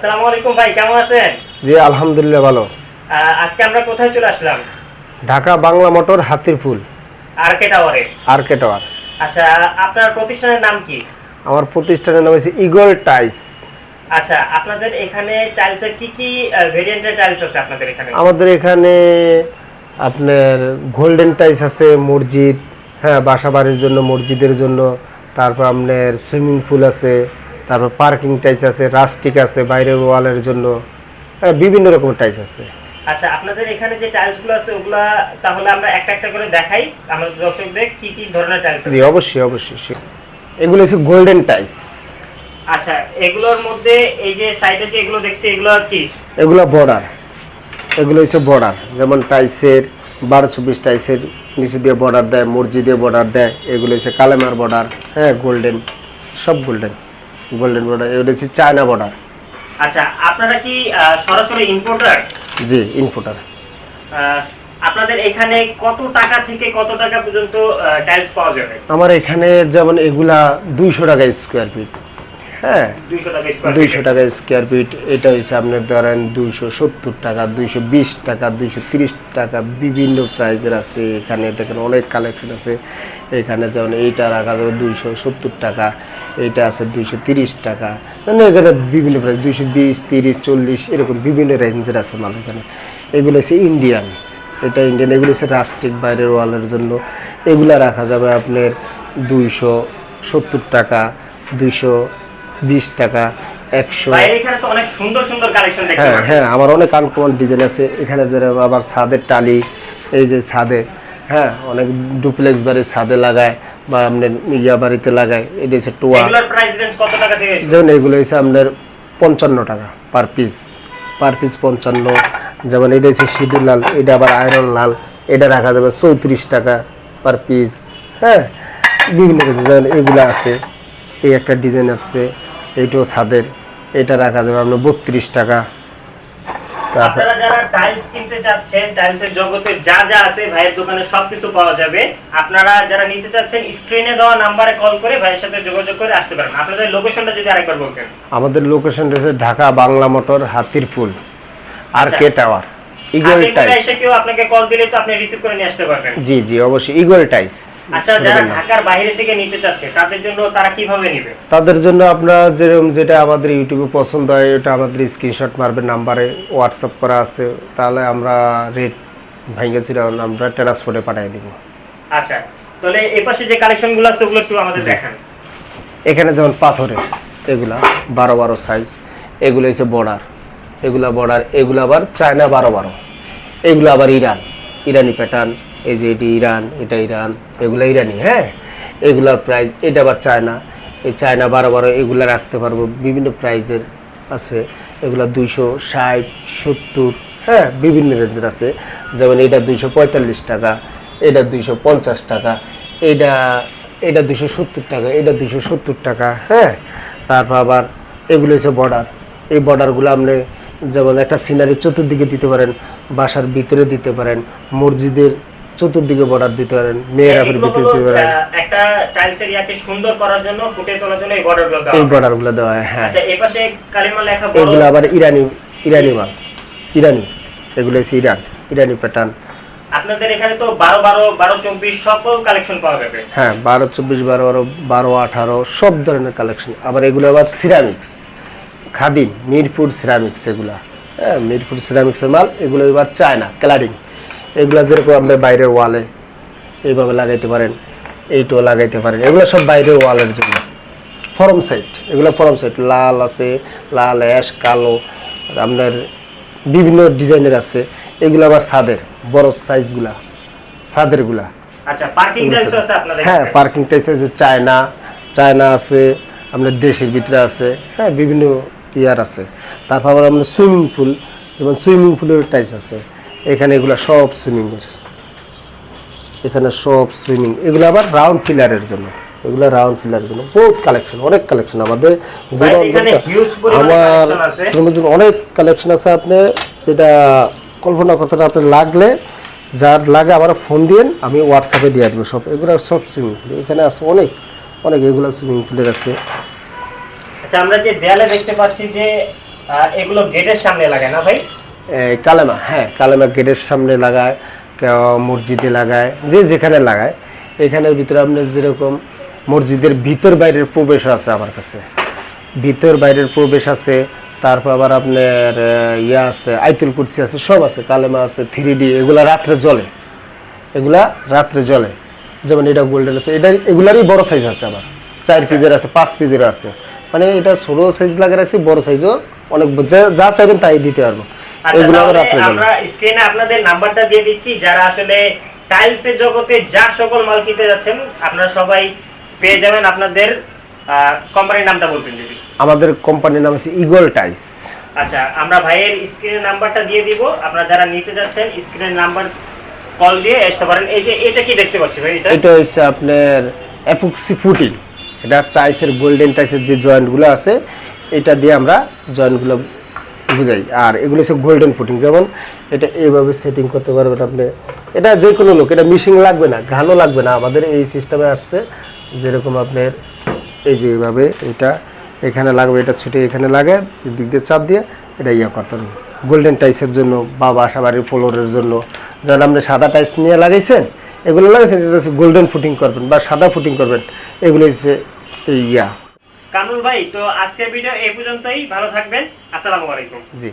আসসালামু আলাইকুম ভাই, কেমন আছেন? জি আলহামদুলিল্লাহ ভালো। আজকে আমরা কোথায় চলে আসলাম? ঢাকা বাংলা মোটর হাতিরপুল আরকে টাওয়ারে। আরকে টাওয়ার। আচ্ছা, আপনার প্রতিষ্ঠানের নাম কি? আমার প্রতিষ্ঠানের নাম হচ্ছে ইগল টাইলস। আচ্ছা, আপনাদের এখানে টাইলসের কি কি ভেরিয়েন্টের টাইলস আছে আপনাদের এখানে? আমাদের এখানে আপনার গোল্ডেন টাইলস আছে, মসজিদ, হ্যাঁ বাসা বাড়ির জন্য, মসজিদের জন্য। তারপর আপনার সুইমিং পুল আছে, তারপর পার্কিং টাইলস আছে, রাস্টিক আছে বাইরের ওয়ালের জন্য, হ্যাঁ বিভিন্ন রকমের টাইলস আছে। আচ্ছা, আপনাদের এখানে যে টাইলসগুলো আছে ওগুলা তাহলে আমরা একটা একটা করে দেখাই আমাদের দর্শকদের কি কি ধরনের টাইলস আছে। জি অবশ্যই অবশ্যই। এগুলো হচ্ছে গোল্ডেন টাইলস। আচ্ছা, এগুলোর মধ্যে এই যে সাইডে যে এগুলো দেখছি এগুলো কি? এগুলো বর্ডার, এগুলো হচ্ছে বর্ডার, যেমন টাইলসের 12-24 টাইলসের নিচে দিয়ে বর্ডার দেয়, মসজিদে বর্ডার দেয়। এগুলো হচ্ছে কালেমার বর্ডার, হ্যাঁ গোল্ডেন, সব গোল্ডেন গোল্ডেন বর্ডার। এগুলো হচ্ছে চায়না বর্ডার। আচ্ছা, আপনারা কি সরাসরি ইম্পোর্টার? জি ইম্পোর্টার। আপনাদের এখানে কত টাকা থেকে কত টাকা পর্যন্ত টাইলস পাওয়া যাবে? আমার এখানে যেমন এগুলা 200 টাকা স্কোয়ার ফিট, হ্যাঁ 200 টাকা স্কয়ার 200 টাকা স্কোয়ার ফিট। এটা হচ্ছে আপনার ধরেন 270 টাকা, 220 টাকা, 230 টাকা, বিভিন্ন প্রাইজের আছে। এখানে দেখেন অনেক কালেকশন আছে। এখানে যেমন এইটা রাখা যাবে 270 টাকা, এইটা আছে 230 টাকা, মানে এখানে বিভিন্ন প্রাইস 220, 30, 40 এরকম বিভিন্ন রেঞ্জের আছে মাল এখানে। এগুলো হচ্ছে ইন্ডিয়ান, এটা ইন্ডিয়ান। এগুলো হচ্ছে রাস্টিক বাইরের ওয়ালের জন্য। এগুলা রাখা যাবে আপনার 270 টাকা, 220 টাকা, 100। বাইরে এখানে তো অনেক সুন্দর সুন্দর কালেকশন দেখতে হ্যাঁ পাচ্ছি। হ্যাঁ, আমার অনেক আনকমন ডিজাইন আছে এখানে। আবার ছাদের টালি, এই যে ছাদে, হ্যাঁ অনেক ডুপ্লেক্স বাড়ির ছাদে লাগায় বা আপনার ইয়া বাড়িতে লাগায়। এটা হচ্ছে টোয়া। এগুলোর প্রাইস রেঞ্জ কত টাকা থেকে শুরু? যেমন এগুলো হচ্ছে আপনার 55 টাকা পার পিস, পার পিস 55। যেমন এটা হচ্ছে সিঁদুর লাল, এটা আবার আয়রন লাল, এটা রাখা যাবে 34 টাকা পার পিস, হ্যাঁ বিভিন্ন কিছু। যেমন এগুলো আছে, এই একটা ডিজাইন আসছে, এইটাও ছাদের, এটা রাখা যাবে আপনার 32 টাকা। তারপর আপনারা যারা টাইলস কিনতে যাচ্ছেন, টাইলসের জগতে যা যা আছে ভাইয়ের দোকানে সবকিছু পাওয়া যাবে। আপনারা যারা নিতে চাচ্ছেন স্ক্রিনে দেওয়া নাম্বারে কল করে ভাইয়ের সাথে যোগাযোগ করে আসতে পারেন। আপনাদের লোকেশনটা যদি আরেকবার বলতেন। আমাদের লোকেশন রয়েছে Dhaka Bangla motor Hatirpul RK tower, eagle আপনি টাইলস। এসে কেউ আপনাকে কল দিলে তো আপনি রিসিভ করে নিয়ে আসতে পারবেন। জি জি অবশ্যই, ইগল টাইলস। আচ্ছা, যারা ঢাকার বাইরে থেকে নিতে চাচ্ছে তাদের জন্য তারা কিভাবে নেবে? তাদের জন্য আপনারা যেরকম যেটা আমাদের ইউটিউবে পছন্দ হয় ওটা আমাদের স্ক্রিনশট মারবেন, নাম্বারে হোয়াটসঅ্যাপ করা আছে, তাহলে আমরা রেট ভাঙ্গেছিল আমরা ট্রান্সপোর্টে পাঠিয়ে দিব। আচ্ছা, তাহলে এই পাশে যে কালেকশনগুলো আছে ওগুলো একটু আমাদের দেখান। এখানে যেমন পাথরের এগুলা 12-12 সাইজ, এগুলো হচ্ছে বর্ডার, এগুলা বর্ডার, এগুলো আবার চায়না 12-12, এগুলো আবার ইরান, ইরানি প্যাটার্ন। এই যে এটি ইরান, এটা ইরান, এগুলো ইরানি, হ্যাঁ এগুলার প্রাইস। এটা আবার চায়না, এই চায়না 12-12, এগুলো রাখতে পারবো বিভিন্ন প্রাইজের আছে। এগুলো 260, 70, হ্যাঁ বিভিন্ন রেঞ্জের আছে। যেমন এটা 245 টাকা, এটা 250 টাকা, এটা 270 টাকা, এটা 270 টাকা, হ্যাঁ। তারপর আবার এগুলো হচ্ছে বর্ডার। এই বর্ডারগুলো আপনি যেমন একটা সিনারি চতুর্দিকে দিতে পারেন, বাসার ভিতরে দিতে পারেন, মসজিদের চতুর্দিকে বর্ডার দিতে পারেন, মেয়েরাবের ভিতরে দিতে পারেন। একটা টাইলসের ইয়াকে সুন্দর করার জন্য ফুটে তোলার জন্য এই বর্ডারগুলো দেওয়া এই হয়। বর্ডারগুলো দেওয়া হয়, হ্যাঁ। আচ্ছা, এই পাশে কালিমা লেখা বড়, এগুলো আবার ইরানি, ইরানি মাল, ইরানি, এগুলো হচ্ছে ইরান, ইরানি প্যাটার্ন। আপনাদের এখানে তো 12-12, 12-24 সকল কালেকশন পাওয়া যাবে। হ্যাঁ 12-24, 12-12, 12-18 সব ধরনের কালেকশন। আবার এগুলো আবার সিরামিক্স, খাদিম, মিরপুর সিরামিক্স, এগুলা হ্যাঁ মিরপুর সিরামিক্সের মাল। এগুলো এবার চায়না ক্লাডিং, এগুলো যেরকম আপনি বাইরের ওয়ালে এইভাবে লাগাইতে পারেন, এইটাও লাগাইতে পারেন। এগুলো সব বাইরের ওয়ালের জন্য। ফরম সাইট, এগুলো ফরম সাইট, লাল আছে, লাল, অ্যাশ, কালো, আপনার বিভিন্ন ডিজাইনের আছে। এগুলো আবার ছাদের বড় সাইজগুলা, ছাদেরগুলা। আচ্ছা, পার্কিং টাইলস আছে আপনাদের? হ্যাঁ পার্কিং টাইলস আছে, চায়না, চায়না আছে, আপনার দেশের ভিতরে আছে, হ্যাঁ বিভিন্ন ইয়ার আছে। তারপর আবার আপনার সুইমিং পুল, যেমন সুইমিং পুলের টাইলস আছে এখানে। এগুলো সব সুইমিংয়ের, এখানে সব সুইমিং। এগুলো আবার রাউন্ড ফিলারের জন্য, এগুলো রাউন্ড ফিলারের জন্য বহুত কালেকশন, অনেক কালেকশন আমাদের। আমার অনেক কালেকশন আছে, আপনি সেটা কল্পনা করতে না। আপনার লাগলে যার লাগে আমার ফোন দিন, আমি হোয়াটসঅ্যাপে দিয়ে দেবো সব। এগুলো সব সুইমিং পুল এখানে আছে, অনেক অনেক এগুলো সুইমিং পুলের আছে। আচ্ছা, আমরা যে দেয়ালে দেখতে পাচ্ছি যে এগুলো গেটের সামনে লাগায় না ভাই? কালেমা, হ্যাঁ কালেমা গেটের সামনে লাগায়, কেউ মসজিদে লাগায়, যে যেখানে লাগায়। এখানের ভিতরে আপনার যেরকম মসজিদের ভিতর বাইরের প্রবেশ আছে আমার কাছে, ভিতর বাইরের প্রবেশ আছে। তারপর আবার আপনার ইয়া আছে, আইতুল কুরসি আছে, সব আছে, কালেমা আছে, 3D, এগুলা রাত্রে জ্বলে, এগুলা রাত্রে জ্বলে। যেমন এটা গোল্ডেন আছে, এটা এগুলারই বড় সাইজ আছে, আবার 4 পিসের আছে, 5 পিসের আছে। মানে এটা ছোট সাইজ লাগে রাখছি, বড় সাইজও অনেক, যা চাইবেন তাই দিতে পারবো। এগুলো আবার রাত্রে জ্বলে। আমরা স্ক্রিনে আপনাদের নাম্বারটা দিয়ে দিচ্ছি, যারা আসলে টাইলসের জগতে যা সকল মাল কিনতে যাচ্ছেন আপনারা সবাই পেয়ে যাবেন। আপনাদের কোম্পানির নামটা বলতেন যদি। আমাদের কোম্পানির নাম আছে ইগল টাইলস। আচ্ছা, আমরা ভাইয়ের স্ক্রিনের নাম্বারটা দিয়ে দিব, আপনারা যারা নিতে যাচ্ছেন স্ক্রিনের নাম্বার কল দিয়ে আসতে পারেন। এই যে এটা কি দেখতে পাচ্ছি ভাই? এটা হচ্ছে আপনার এপক্সি ফুটিং, এটা টাইলসের গোল্ডেন টাইলসের যে জয়েন্টগুলো আছে এটা দিয়ে আমরা জয়েন্টগুলো বুঝাই। আর এগুলো হচ্ছে গোল্ডেন ফুটিং, যেমন এটা এইভাবে সেটিং করতে পারবেন আপনি। এটা যে কোনো লোক, এটা মিশিং লাগবে না, ঘানও লাগবে না, আমাদের এই সিস্টেমে আসছে। যেরকম আপনার এই যে এইভাবে এটা এখানে লাগবে, এটা ছুটে এখানে লাগে, দিক দিয়ে চাপ দিয়ে এটা ইয়ে করতে হবে। গোল্ডেন টাইলসের জন্য বা বাসা বাড়ির ফ্লোরের জন্য, যেমন আপনি সাদা টাইলস নিয়ে লাগাইছেন, এগুলো লাগাইছেন, এটা হচ্ছে গোল্ডেন ফুটিং করবেন বা সাদা ফুটিং করবেন, এগুলো হচ্ছে ইয়া। কামরুল ভাই, তো আজকের ভিডিও এই পর্যন্তই, ভালো থাকবেন, আসসালামু আলাইকুম। জি।